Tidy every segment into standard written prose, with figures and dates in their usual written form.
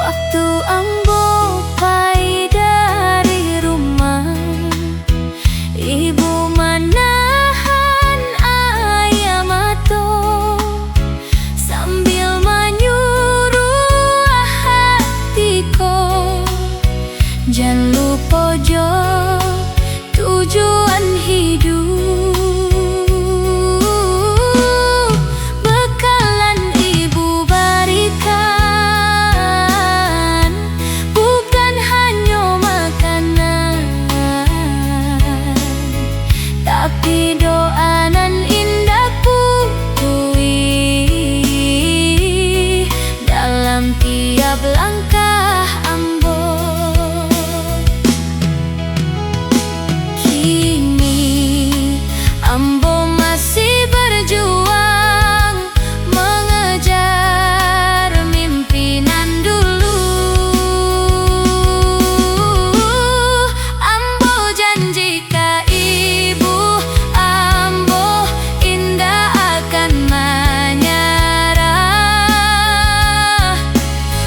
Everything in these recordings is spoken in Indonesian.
Waktu ambo pai dari rumah, ibu menahan ayam ato sambil menyuruh hatiku, jangan lupa jo tujuan hidup. Tapi doa nan indah putui dalam tiap langkah ambo. Kini ambo masih berjuang mengejar mimpi nan dulu. Ambo janji ke ibu, ambo indah akan menyerah,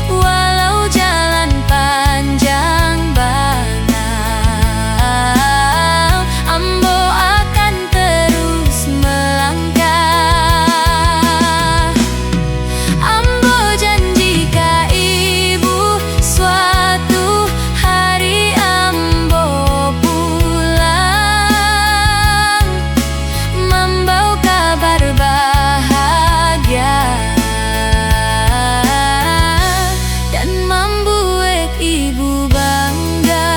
walau jalan panjang banget, ambo akan terus melangkah. Ambo janji ke ibu, suatu hari ambo pulang membawa kabar bahagia dan membuat ibu bangga.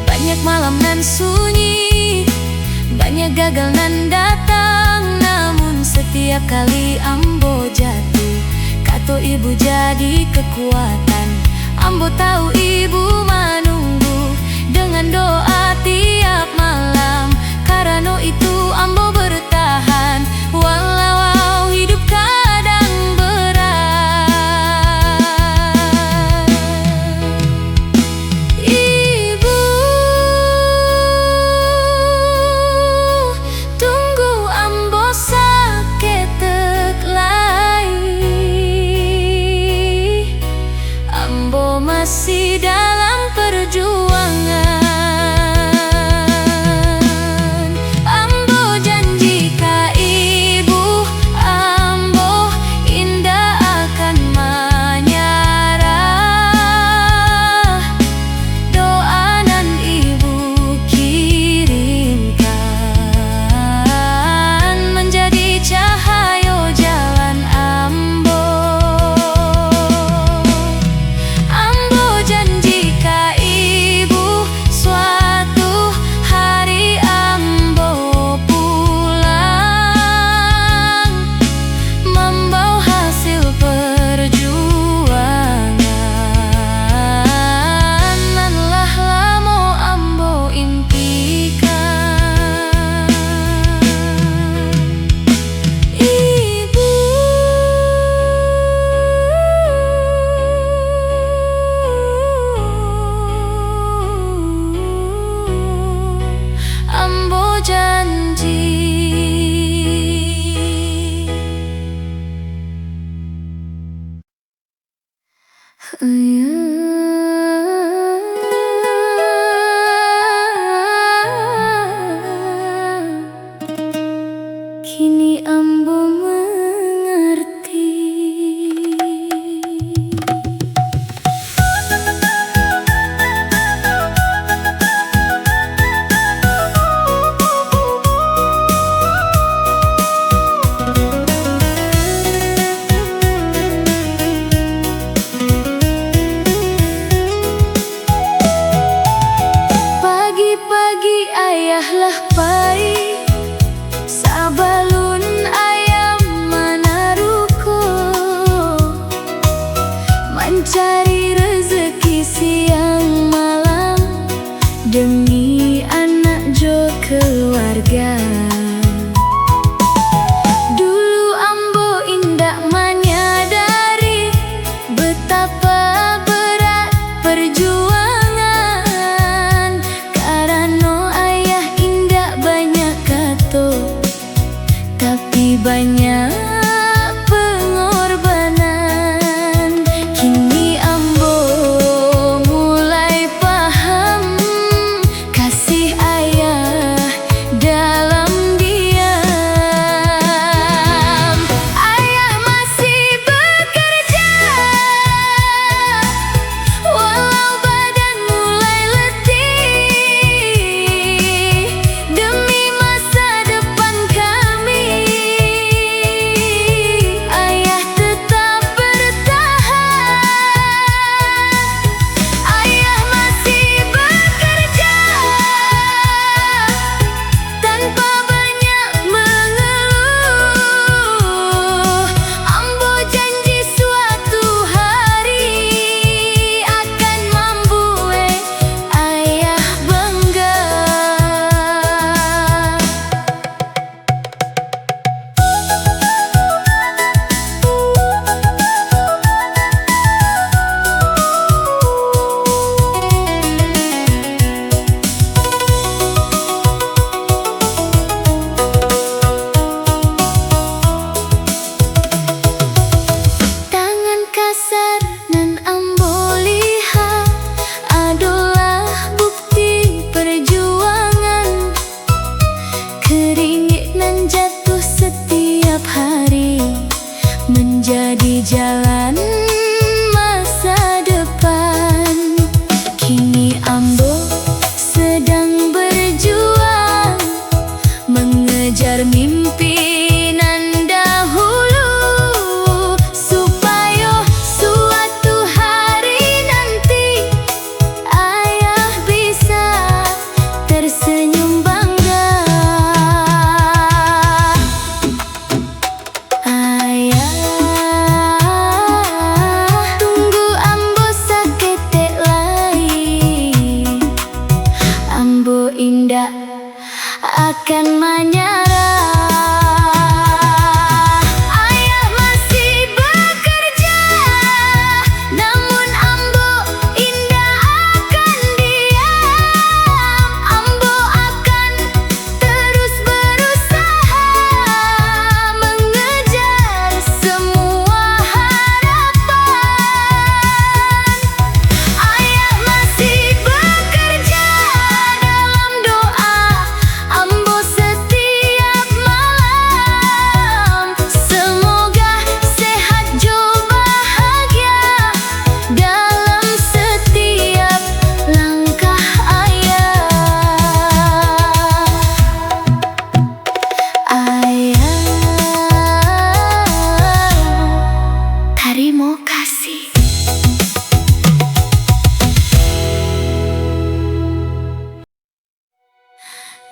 Banyak malam nan sunyi, banyak gagal nan datang, namun setiap kali ambo jatuh, kata ibu jadi kekuatan. Ambo tahu ibu menunggu dengan doa tiap malam, karena itu ambo bertahan walau hidup kadang berat. Ibu, tunggu ambo saketek lai, ambo masih dalam perjuangan. Ambo janji ke ibu, ambo indah akan menyerah, doa nan ibu kirimkan menjadi cahaya jalan ambo. Ambo janji ke ibu, suatu hari ambo pulang membawa hasil perjuangan nan lah lamo ambo impikan. Ibu, ambo janji. Kini ambo mengerti.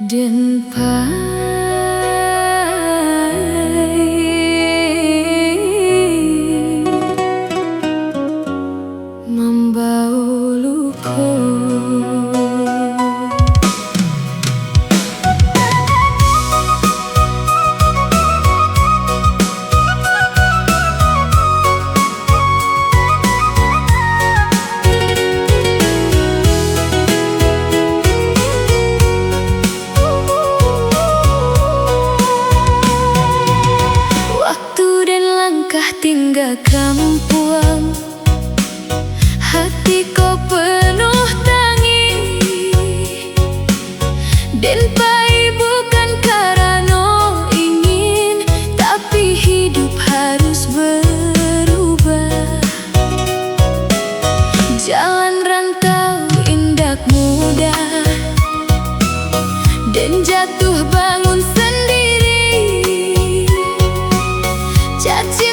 Den pai membau luko. Tinggalkan pulang, hatiku penuh tangis. Den pai bukan karena ingin, tapi hidup harus berubah. Jalan rantau indak mudah, dan jatuh bangun sendiri. Caci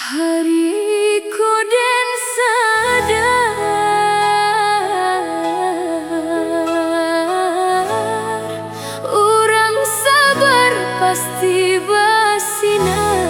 hariku dan sadar urang sabar pasti basinar.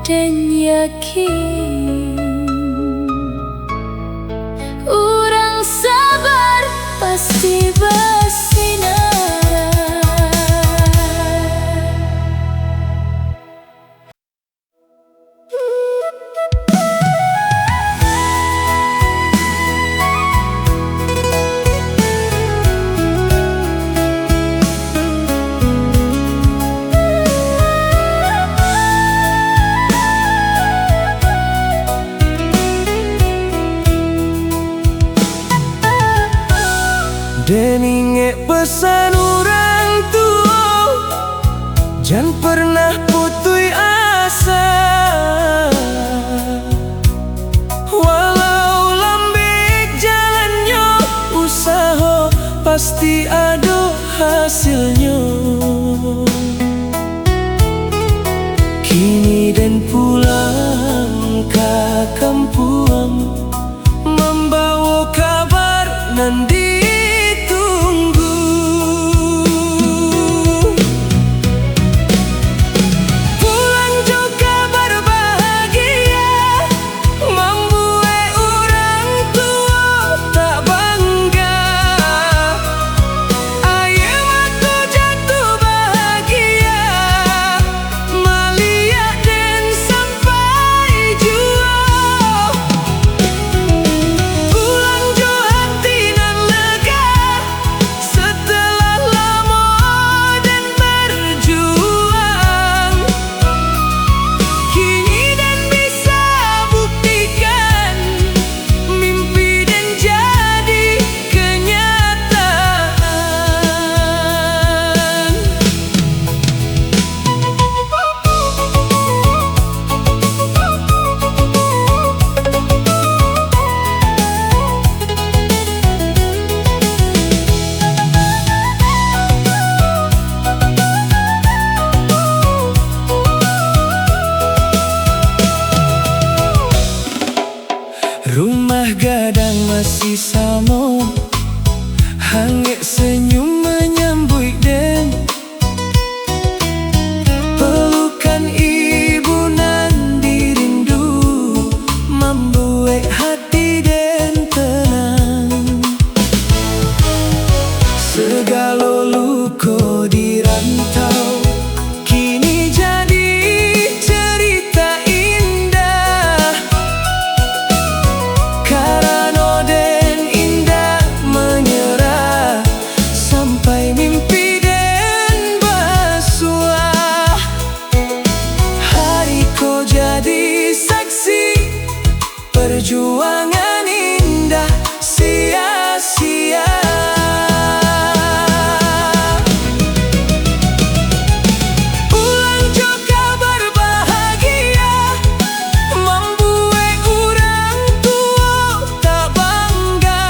dan yakin. Urang sabar pasti bersinar. Dan ingat pesan orang tua, jangan pernah putus asa. Walau lembek jalannya, usaha pasti ada hasilnya. Kini dan pulang ke kampung, membawa kabar nan ditunggu. Pulang jo kabar bahagia, membuat orang tua tak bangga. Ayah matu jatuh bahagia, melihat dan sampai jua. Pulang jo hati nan lega, setelah lama dan berjuang. Kini dan bisa buktikan, mimpi dan jadi kenyataan. Rumah gadang masih sama, hangat senyum menyambut dan pelukan ibu nan dirindu, membuat hati dan tenang. Segala luka di rantau kini jadi cerita indah. Karena dan indah menyerah, sampai mimpi dan bersuah. Hari kau jadi saksi, perjuangan indah sia-sia. Pulang jo kabar bahagia, membuat orang tua tak bangga.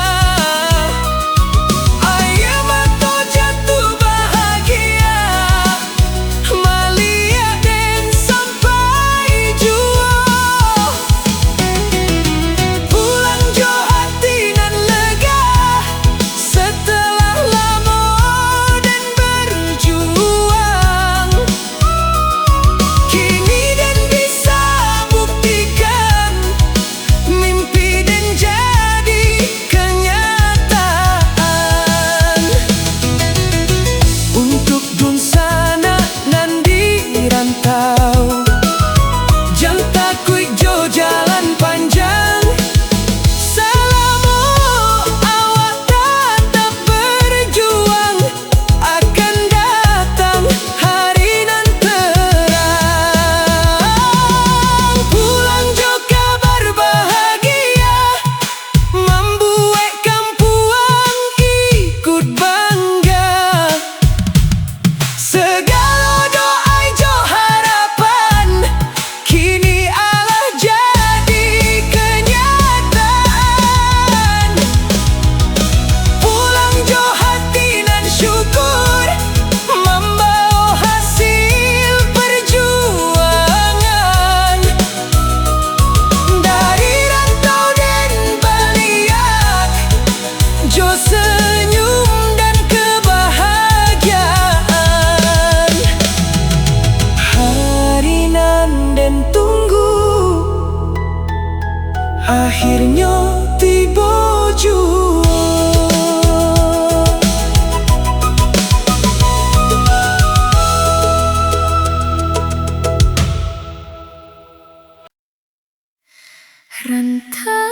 Ayah matu jatuh bahagia, melihat dan sampai jua. akhirnya tiba jua. Rentang